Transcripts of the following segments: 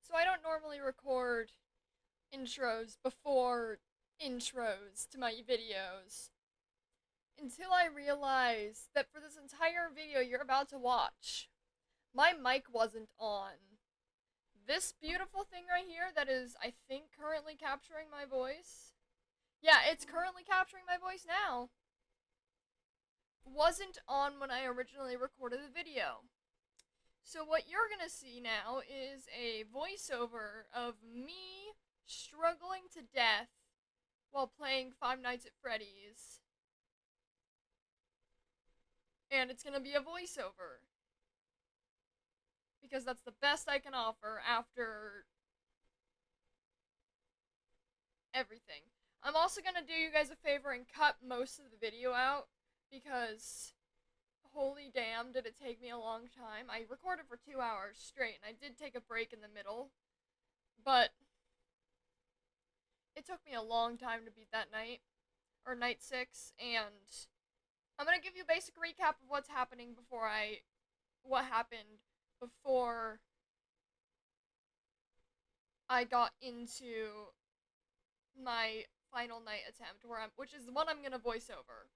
So I don't normally record intros before intros to my videos until I realized that for this entire video you're about to watch, my mic wasn't on. This beautiful thing right here that is, I think, currently capturing my voice. Yeah, it's currently capturing my voice now. Wasn't on when I originally recorded the video. So what you're gonna see now is a voiceover of me struggling to death while playing Five Nights at Freddy's. And it's gonna be a voiceover. Because that's the best I can offer after everything. I'm also gonna do you guys a favor and cut most of the video out, because holy damn, did it take me a long time. I recorded for 2 hours straight, and I did take a break in the middle, but it took me a long time to beat that night, or night 6, and I'm gonna give you a basic recap of what's happening what happened before I got into my final night attempt, which is the one I'm gonna voice over.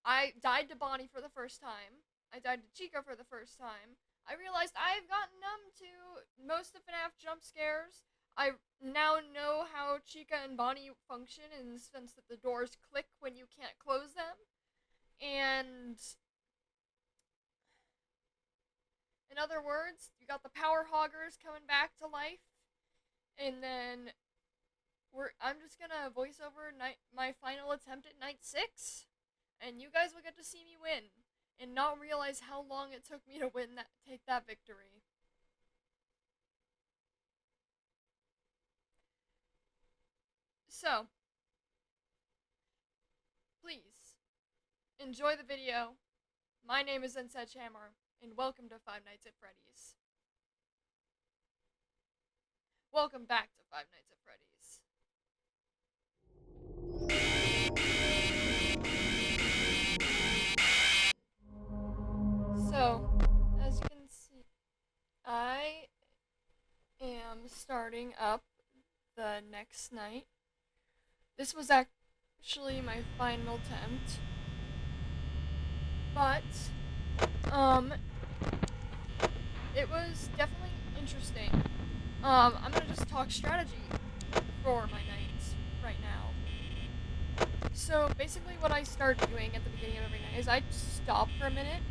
I died to Bonnie for the first time. I died to Chica for the first time. I realized I've gotten numb to most of FNAF jump scares. I now know how Chica and Bonnie function in the sense that the doors click when you can't close them. And in other words, you got the power hoggers coming back to life. And then I'm just gonna voice over my final attempt at night 6. And you guys will get to see me win, and not realize how long it took me to take that victory. So, please, enjoy the video. My name is Hammer, and welcome to Five Nights at Freddy's. Welcome back to Five Nights at Freddy's. So, as you can see, I am starting up the next night. This was actually my final attempt, but, it was definitely interesting. I'm gonna just talk strategy for my nights right now. So, basically what I start doing at the beginning of every night is I stop for a minute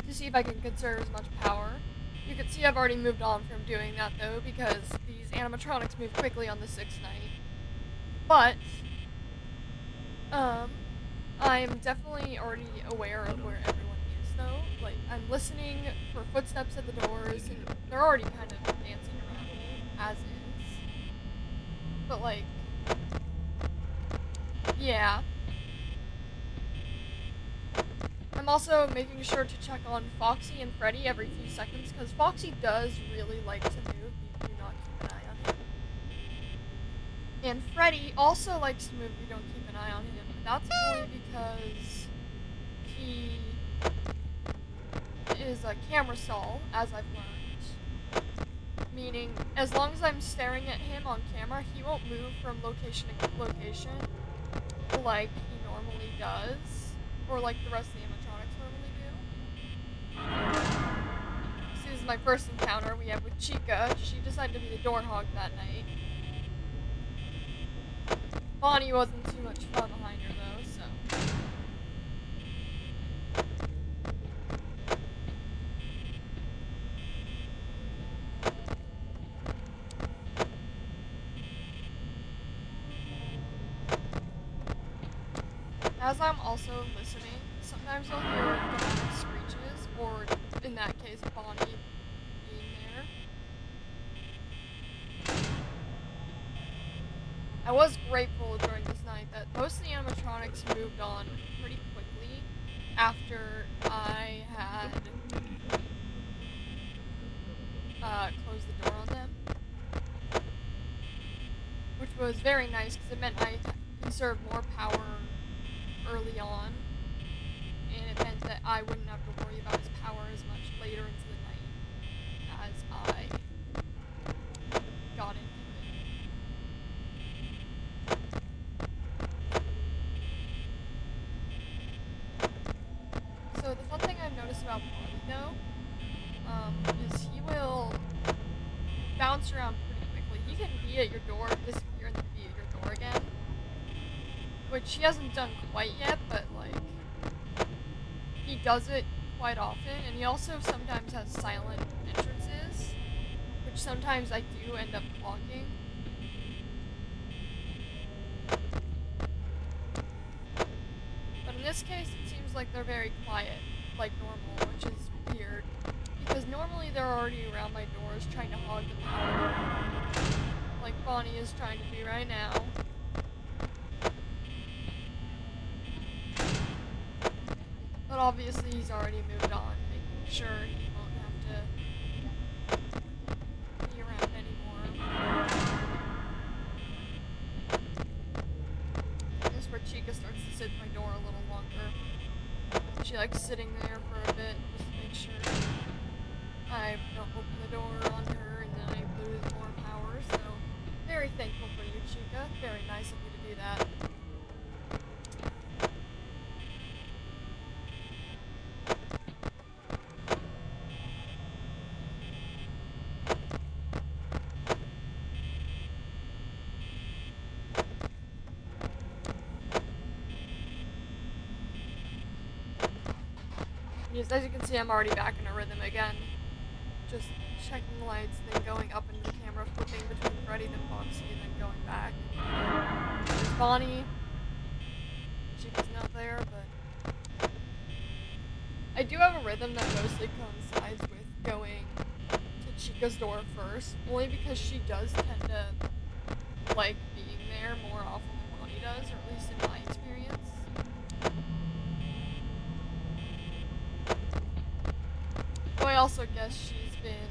to see if I can conserve as much power. You can see I've already moved on from doing that though, because these animatronics move quickly on the 6th night. But, I'm definitely already aware of where everyone is though. Like, I'm listening for footsteps at the doors, and they're already kind of dancing around me, as is. But like, yeah. I'm also making sure to check on Foxy and Freddy every few seconds, because Foxy does really like to move. You do not keep an eye on him. And Freddy also likes to move if you don't keep an eye on him, but that's only because he is a camera sol, as I've learned. Meaning, as long as I'm staring at him on camera, he won't move from location to location like he normally does, or like the rest of the animatronics normally do. This is my first encounter we have with Chica. She decided to be the door hog that night. Bonnie wasn't too much fun behind her though, so. As I'm also listening, sometimes I'll hear dramatic screeches, or in that case, Bonnie being there. I was grateful during this night that most of the animatronics moved on pretty quickly after I had closed the door on them. Which was very nice, because it meant I conserved more power early on, and it meant that I wouldn't have to worry about his power as much later into the night as I bounce around pretty quickly. He can be at your door, disappear, and then be at your door again. Which he hasn't done quite yet, but, like, he does it quite often. And he also sometimes has silent entrances, which sometimes I do end up blocking. But in this case, it seems like they're very quiet, like normal, which is weird. Because normally they're already around my doors trying to hog the power. Like Bonnie is trying to do right now. But obviously he's already moved on, making sure he won't have to be around anymore. This is where Chica starts to sit at my door a little longer. She likes sitting there for a bit, just to make sure I don't open the door on her and then I lose more power, so very thankful for you, Chica. Very nice of you to do that. As you can see, I'm already back in a rhythm again. Just checking the lights, then going up into the camera, flipping between Freddy, then Foxy, then going back. There's Bonnie. Chica's not there, but I do have a rhythm that mostly coincides with going to Chica's door first, only because she does tend to like being there more often than Bonnie does, or at least in my experience. I also guess she's been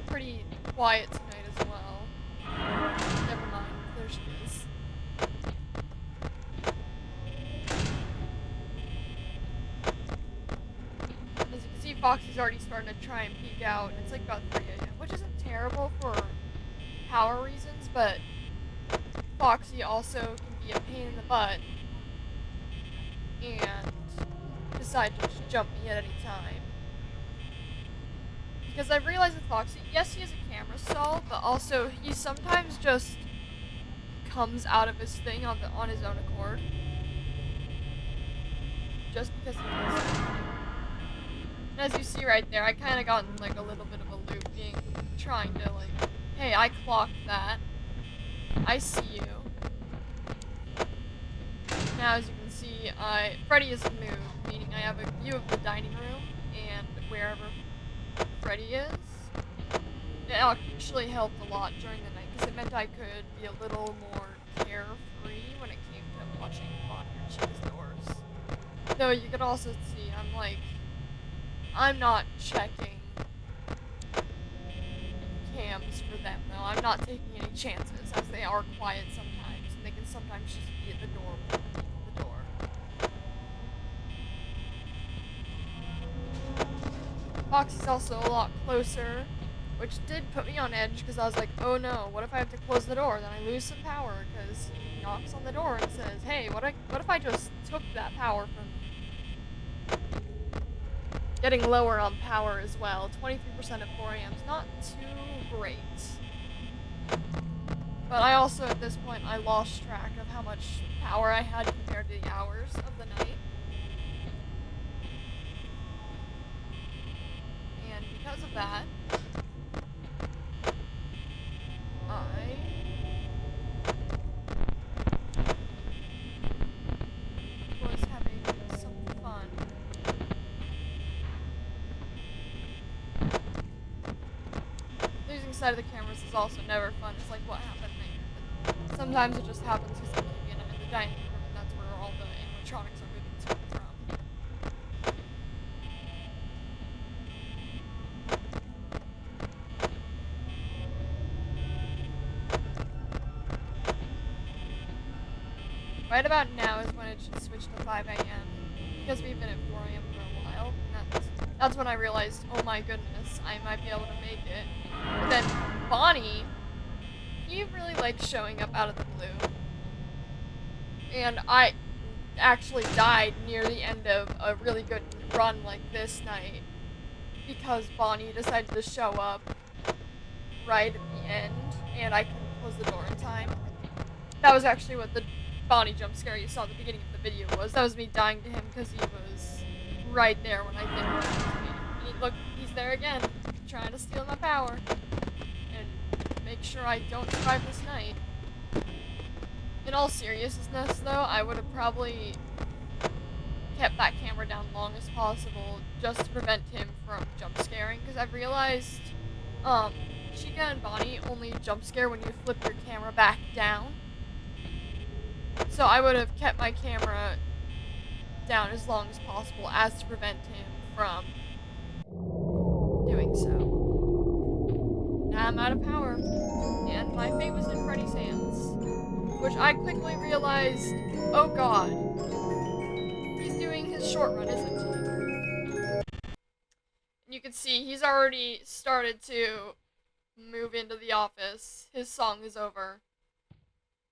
pretty quiet tonight as well. Never mind, there she is. As you can see, Foxy's already starting to try and peek out, and it's like about 3 a.m., which isn't terrible for power reasons, but Foxy also can be a pain in the butt and decide to just jump me at any time. Because I've realized with Foxy, yes, he is a camera stall, but also he sometimes just comes out of his thing on his own accord. Just because he wants to. And as you see right there, I kind of got in like a little bit of a loop, trying to like, hey, I clocked that. I see you. Now, as you can see, Freddy is moved, meaning I have a view of the dining room and wherever Freddy is. It actually helped a lot during the night because it meant I could be a little more carefree when it came to watching Bonnie or Chica's doors. Though you could also see, I'm not checking cams for them, though. I'm not taking any chances, as they are quiet sometimes, and they can sometimes just be at the door when they leave the door. Foxy's also a lot closer, which did put me on edge, because I was like, oh no, what if I have to close the door? Then I lose some power, because he knocks on the door and says, hey, what if I just took that power from you? Getting lower on power as well. 23% at 4 a.m. is not too great. But I also, at this point, I lost track of how much power I had compared to the hours of the night. And because of that, I was having some fun. Losing sight of the cameras is also never fun. It's like, what happened there? But sometimes it just happens because I'm keeping them in the dining room, and that's where all the animatronics are moving to and from. Right about now is when it should switch to 5 a.m. because we've been at 4 a.m. for a while. And that's when I realized, oh my goodness, I might be able to make it. But then Bonnie, he really likes showing up out of the blue. And I actually died near the end of a really good run like this night because Bonnie decided to show up right at the end, and I couldn't close the door in time. That was actually what the Bonnie jump scare you saw at the beginning of the video was. That was me dying to him because he was right there when I didn't want him to be. Look, he's there again, trying to steal my power. And make sure I don't survive this night. In all seriousness, though, I would have probably kept that camera down long as possible just to prevent him from jump scaring, because I've realized Chica and Bonnie only jump scare when you flip your camera back down. So I would have kept my camera down as long as possible as to prevent him from doing so. Now I'm out of power, and my fate was in Freddy's hands, which I quickly realized, oh god, he's doing his short run, isn't he? And you can see he's already started to move into the office. His song is over.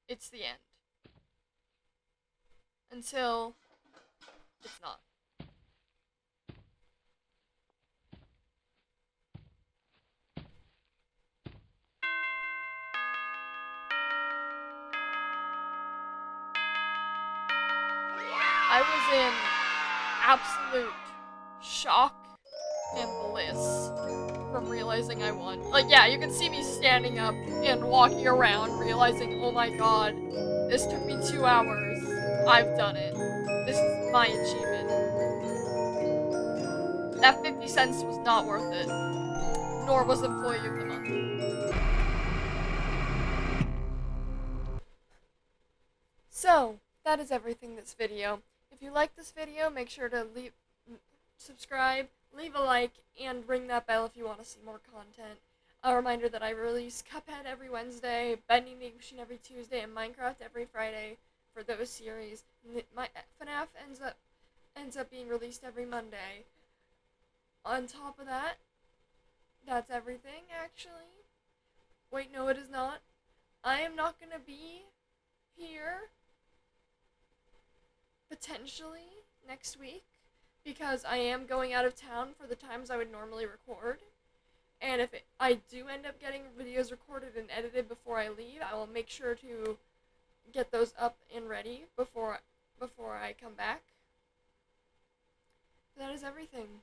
It's the end. Until it's not. I was in absolute shock and bliss from realizing I won. Like, yeah, you can see me standing up and walking around, realizing, oh my god, this took me 2 hours. I've done it. This is my achievement. That 50 cents was not worth it. Nor was Employee of the Month. So, that is everything this video. If you like this video, make sure to subscribe, leave a like, and ring that bell if you want to see more content. A reminder that I release Cuphead every Wednesday, Bendy Nation every Tuesday, and Minecraft every Friday for those series. My FNAF ends up being released every Monday. On top of that, that's everything, actually. Wait, no, it is not. I am not going to be here potentially next week because I am going out of town for the times I would normally record. And if I do end up getting videos recorded and edited before I leave, I will make sure to get those up and ready before I come back. That is everything.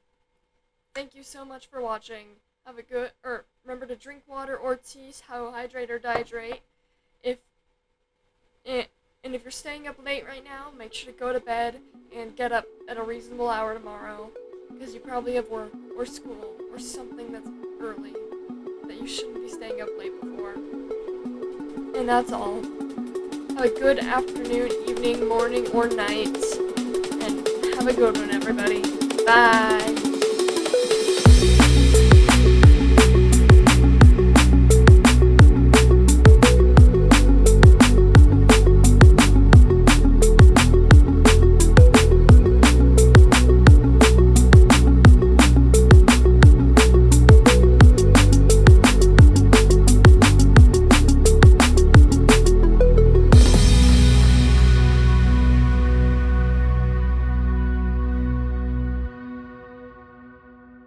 Thank you so much for watching. Have a good, remember to drink water or tea, hydrate or dehydrate. And if you're staying up late right now, make sure to go to bed and get up at a reasonable hour tomorrow, because you probably have work or school or something that's early that you shouldn't be staying up late before. And that's all. Have a good afternoon, evening, morning, or night, and have a good one, everybody. Bye!